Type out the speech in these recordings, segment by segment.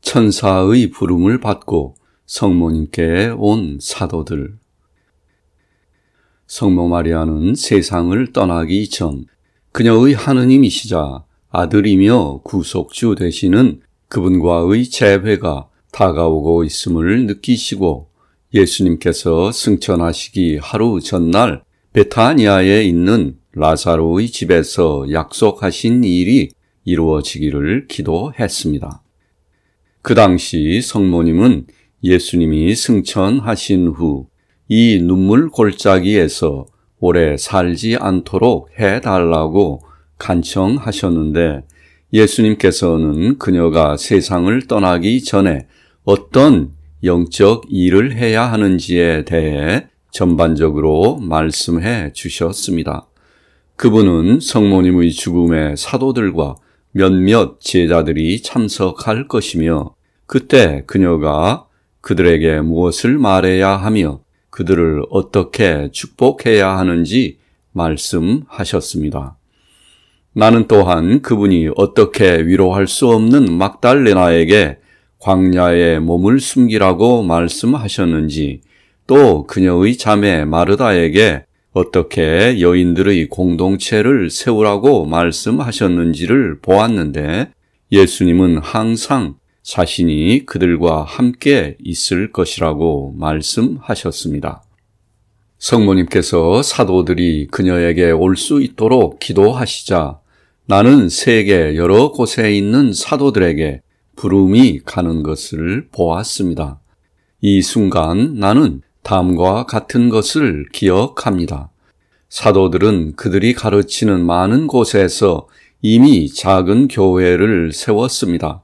천사의 부름을 받고 성모님께 온 사도들. 성모 마리아는 세상을 떠나기 전 그녀의 하느님이시자 아들이며 구속주 되시는 그분과의 재회가 다가오고 있음을 느끼시고 예수님께서 승천하시기 하루 전날 베타니아에 있는 라사로의 집에서 약속하신 일이 이루어지기를 기도했습니다. 그 당시 성모님은 예수님이 승천하신 후 이 눈물 골짜기에서 오래 살지 않도록 해달라고 간청하셨는데 예수님께서는 그녀가 세상을 떠나기 전에 어떤 영적 일을 해야 하는지에 대해 전반적으로 말씀해 주셨습니다. 그분은 성모님의 죽음에 사도들과 몇몇 제자들이 참석할 것이며 그때 그녀가 그들에게 무엇을 말해야 하며 그들을 어떻게 축복해야 하는지 말씀하셨습니다. 나는 또한 그분이 어떻게 위로할 수 없는 막달레나에게 광야에 몸을 숨기라고 말씀하셨는지 또 그녀의 자매 마르다에게 어떻게 여인들의 공동체를 세우라고 말씀하셨는지를 보았는데 예수님은 항상 자신이 그들과 함께 있을 것이라고 말씀하셨습니다. 성모님께서 사도들이 그녀에게 올 수 있도록 기도하시자 나는 세계 여러 곳에 있는 사도들에게 부름이 가는 것을 보았습니다. 이 순간 나는 다음과 같은 것을 기억합니다. 사도들은 그들이 가르치는 많은 곳에서 이미 작은 교회를 세웠습니다.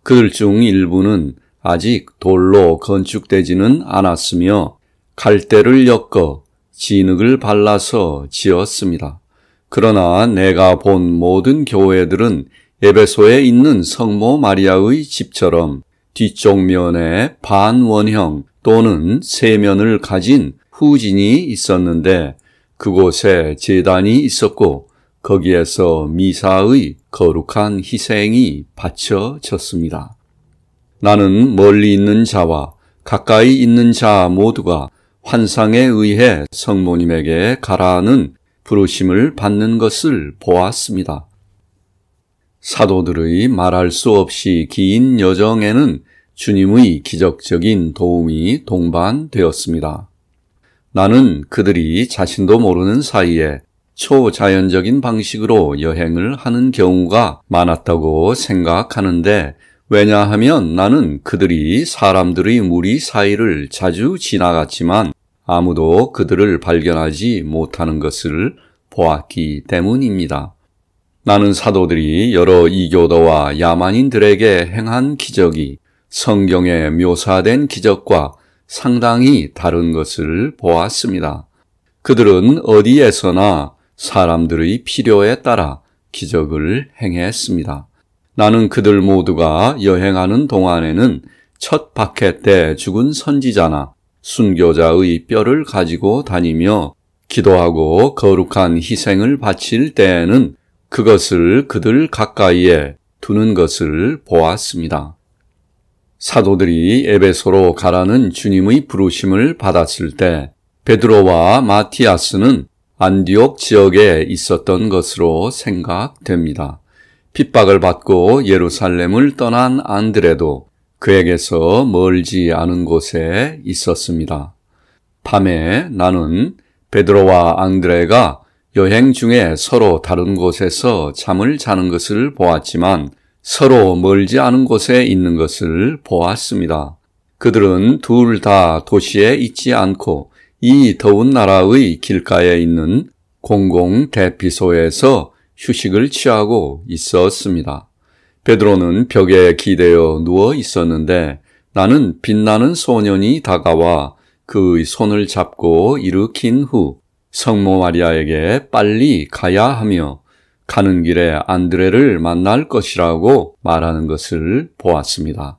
그들 중 일부는 아직 돌로 건축되지는 않았으며 갈대를 엮어 진흙을 발라서 지었습니다. 그러나 내가 본 모든 교회들은 에베소에 있는 성모 마리아의 집처럼 뒤쪽 면에 반원형 또는 세면을 가진 후진이 있었는데 그곳에 제단이 있었고 거기에서 미사의 거룩한 희생이 바쳐졌습니다. 나는 멀리 있는 자와 가까이 있는 자 모두가 환상에 의해 성모님에게 가라는 부르심을 받는 것을 보았습니다. 사도들의 말할 수 없이 긴 여정에는 주님의 기적적인 도움이 동반되었습니다. 나는 그들이 자신도 모르는 사이에 초자연적인 방식으로 여행을 하는 경우가 많았다고 생각하는데 왜냐하면 나는 그들이 사람들의 무리 사이를 자주 지나갔지만 아무도 그들을 발견하지 못하는 것을 보았기 때문입니다. 나는 사도들이 여러 이교도와 야만인들에게 행한 기적이 성경에 묘사된 기적과 상당히 다른 것을 보았습니다. 그들은 어디에서나 사람들의 필요에 따라 기적을 행했습니다. 나는 그들 모두가 여행하는 동안에는 첫 박해 때 죽은 선지자나 순교자의 뼈를 가지고 다니며 기도하고 거룩한 희생을 바칠 때에는 그것을 그들 가까이에 두는 것을 보았습니다. 사도들이 에베소로 가라는 주님의 부르심을 받았을 때 베드로와 마티아스는 안디옥 지역에 있었던 것으로 생각됩니다. 핍박을 받고 예루살렘을 떠난 안드레도 그에게서 멀지 않은 곳에 있었습니다. 밤에 나는 베드로와 안드레가 여행 중에 서로 다른 곳에서 잠을 자는 것을 보았지만 서로 멀지 않은 곳에 있는 것을 보았습니다. 그들은 둘 다 도시에 있지 않고 이 더운 나라의 길가에 있는 공공 대피소에서 휴식을 취하고 있었습니다. 베드로는 벽에 기대어 누워 있었는데 나는 빛나는 소년이 다가와 그의 손을 잡고 일으킨 후 성모 마리아에게 빨리 가야 하며 가는 길에 안드레를 만날 것이라고 말하는 것을 보았습니다.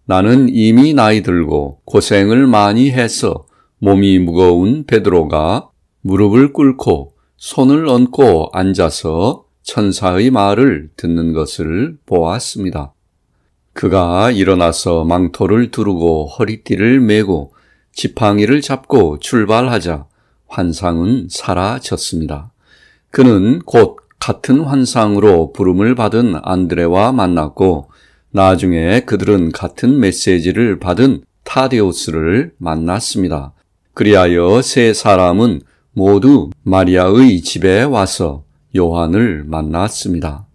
나는 이미 나이 들고 고생을 많이 해서 몸이 무거운 베드로가 무릎을 꿇고 손을 얹고 앉아서 천사의 말을 듣는 것을 보았습니다. 그가 일어나서 망토를 두르고 허리띠를 메고 지팡이를 잡고 출발하자 환상은 사라졌습니다. 그는 곧 같은 환상으로 부름을 받은 안드레와 만났고 나중에 그들은 같은 메시지를 받은 타데우스를 만났습니다. 그리하여 세 사람은 모두 마리아의 집에 와서 요한을 만났습니다.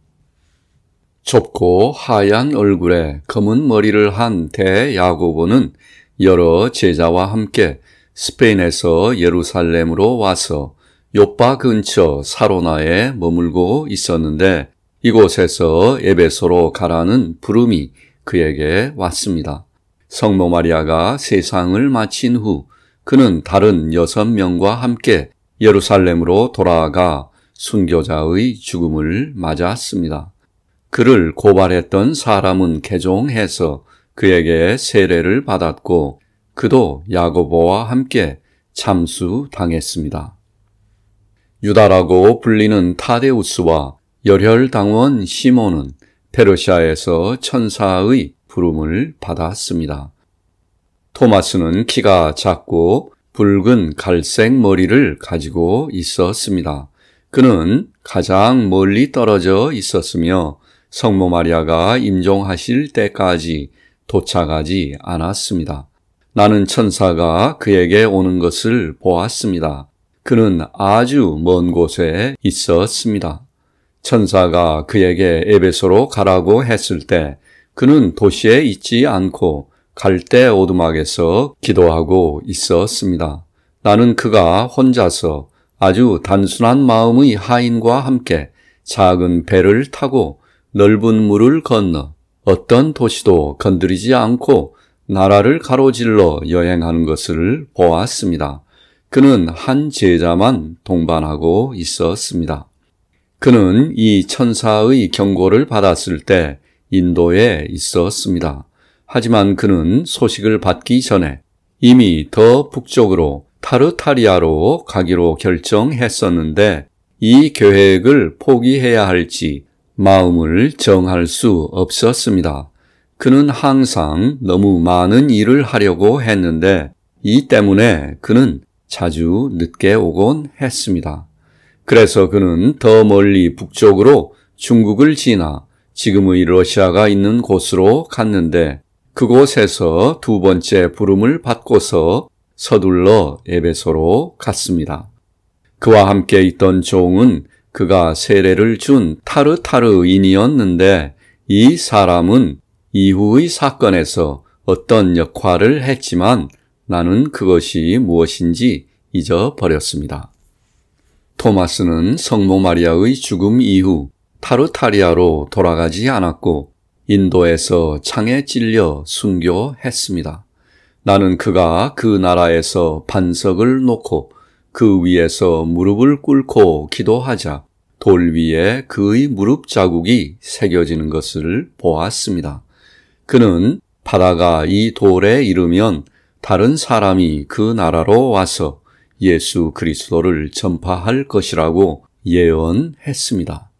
좁고 하얀 얼굴에 검은 머리를 한 대야고보는 여러 제자와 함께 스페인에서 예루살렘으로 와서 욥바 근처 사로나에 머물고 있었는데 이곳에서 에베소로 가라는 부름이 그에게 왔습니다. 성모 마리아가 세상을 마친 후 그는 다른 6명과 함께 예루살렘으로 돌아가 순교자의 죽음을 맞았습니다. 그를 고발했던 사람은 개종해서 그에게 세례를 받았고 그도 야고보와 함께 참수당했습니다. 유다라고 불리는 타데우스와 열혈당원 시몬은 페르시아에서 천사의 부름을 받았습니다. 토마스는 키가 작고 붉은 갈색 머리를 가지고 있었습니다. 그는 가장 멀리 떨어져 있었으며 성모 마리아가 임종하실 때까지 도착하지 않았습니다. 나는 천사가 그에게 오는 것을 보았습니다. 그는 아주 먼 곳에 있었습니다. 천사가 그에게 에베소로 가라고 했을 때 그는 도시에 있지 않고 갈대 오두막에서 기도하고 있었습니다. 나는 그가 혼자서 아주 단순한 마음의 하인과 함께 작은 배를 타고 넓은 물을 건너 어떤 도시도 건드리지 않고 나라를 가로질러 여행하는 것을 보았습니다. 그는 한 제자만 동반하고 있었습니다. 그는 이 천사의 경고를 받았을 때 인도에 있었습니다. 하지만 그는 소식을 받기 전에 이미 더 북쪽으로 타르타리아로 가기로 결정했었는데 이 계획을 포기해야 할지 마음을 정할 수 없었습니다. 그는 항상 너무 많은 일을 하려고 했는데 이 때문에 그는 자주 늦게 오곤 했습니다. 그래서 그는 더 멀리 북쪽으로 중국을 지나 지금의 러시아가 있는 곳으로 갔는데 그곳에서 두 번째 부름을 받고서 서둘러 에베소로 갔습니다. 그와 함께 있던 종은 그가 세례를 준 타르타르인이었는데 이 사람은 이후의 사건에서 어떤 역할을 했지만 나는 그것이 무엇인지 잊어버렸습니다. 토마스는 성모 마리아의 죽음 이후 타르타리아로 돌아가지 않았고 인도에서 창에 찔려 순교했습니다. 나는 그가 그 나라에서 반석을 놓고 그 위에서 무릎을 꿇고 기도하자 돌 위에 그의 무릎 자국이 새겨지는 것을 보았습니다. 그는 바다가 이 돌에 이르면 다른 사람이 그 나라로 와서 예수 그리스도를 전파할 것이라고 예언했습니다.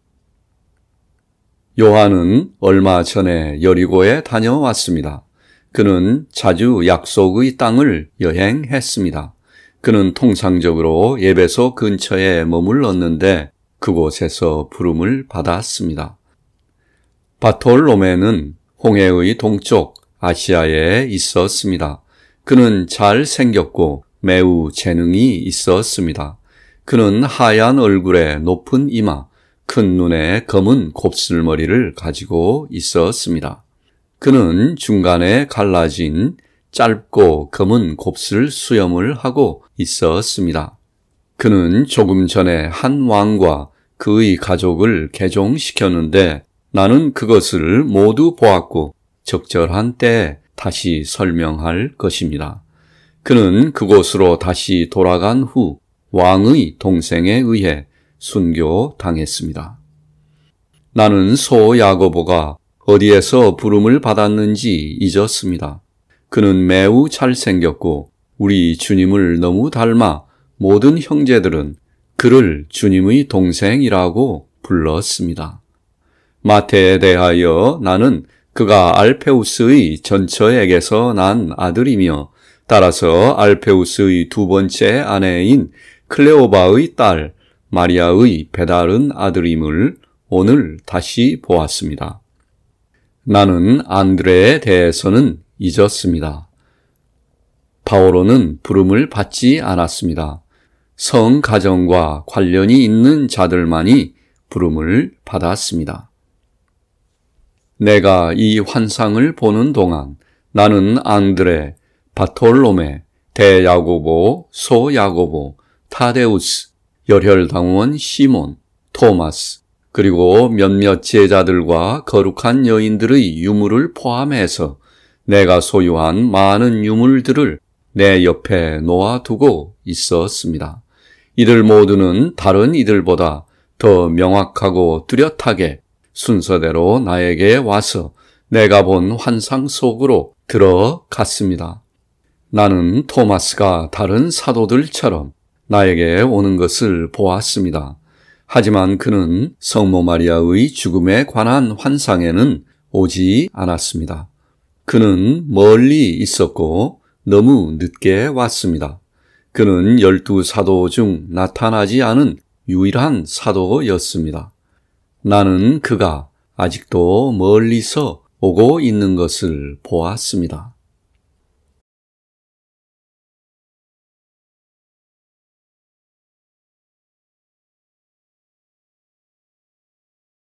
요한은 얼마 전에 여리고에 다녀왔습니다. 그는 자주 약속의 땅을 여행했습니다. 그는 통상적으로 에베소 근처에 머물렀는데 그곳에서 부름을 받았습니다. 바톨로메는 홍해의 동쪽 아시아에 있었습니다. 그는 잘생겼고 매우 재능이 있었습니다. 그는 하얀 얼굴에 높은 이마, 큰 눈에 검은 곱슬머리를 가지고 있었습니다. 그는 중간에 갈라진 짧고 검은 곱슬 수염을 하고 있었습니다. 그는 조금 전에 한 왕과 그의 가족을 개종시켰는데 나는 그것을 모두 보았고 적절한 때에 다시 설명할 것입니다. 그는 그곳으로 다시 돌아간 후 왕의 동생에 의해 순교당했습니다. 나는 소 야고보가 어디에서 부름을 받았는지 잊었습니다. 그는 매우 잘생겼고 우리 주님을 너무 닮아 모든 형제들은 그를 주님의 동생이라고 불렀습니다. 마태에 대하여 나는 그가 알페우스의 전처에게서 난 아들이며 따라서 알페우스의 두 번째 아내인 클레오바의 딸 마리아의 배다른 아들임을 오늘 다시 보았습니다. 나는 안드레에 대해서는 잊었습니다. 바오로는 부름을 받지 않았습니다. 성가정과 관련이 있는 자들만이 부름을 받았습니다. 내가 이 환상을 보는 동안 나는 안드레, 바톨로메, 대야고보, 소야고보, 타데우스, 열혈당원 시몬, 토마스, 그리고 몇몇 제자들과 거룩한 여인들의 유물을 포함해서 내가 소유한 많은 유물들을 내 옆에 놓아두고 있었습니다. 이들 모두는 다른 이들보다 더 명확하고 뚜렷하게 순서대로 나에게 와서 내가 본 환상 속으로 들어갔습니다. 나는 토마스가 다른 사도들처럼 나에게 오는 것을 보았습니다. 하지만 그는 성모 마리아의 죽음에 관한 환상에는 오지 않았습니다. 그는 멀리 있었고 너무 늦게 왔습니다. 그는 12사도 중 나타나지 않은 유일한 사도였습니다. 나는 그가 아직도 멀리서 오고 있는 것을 보았습니다.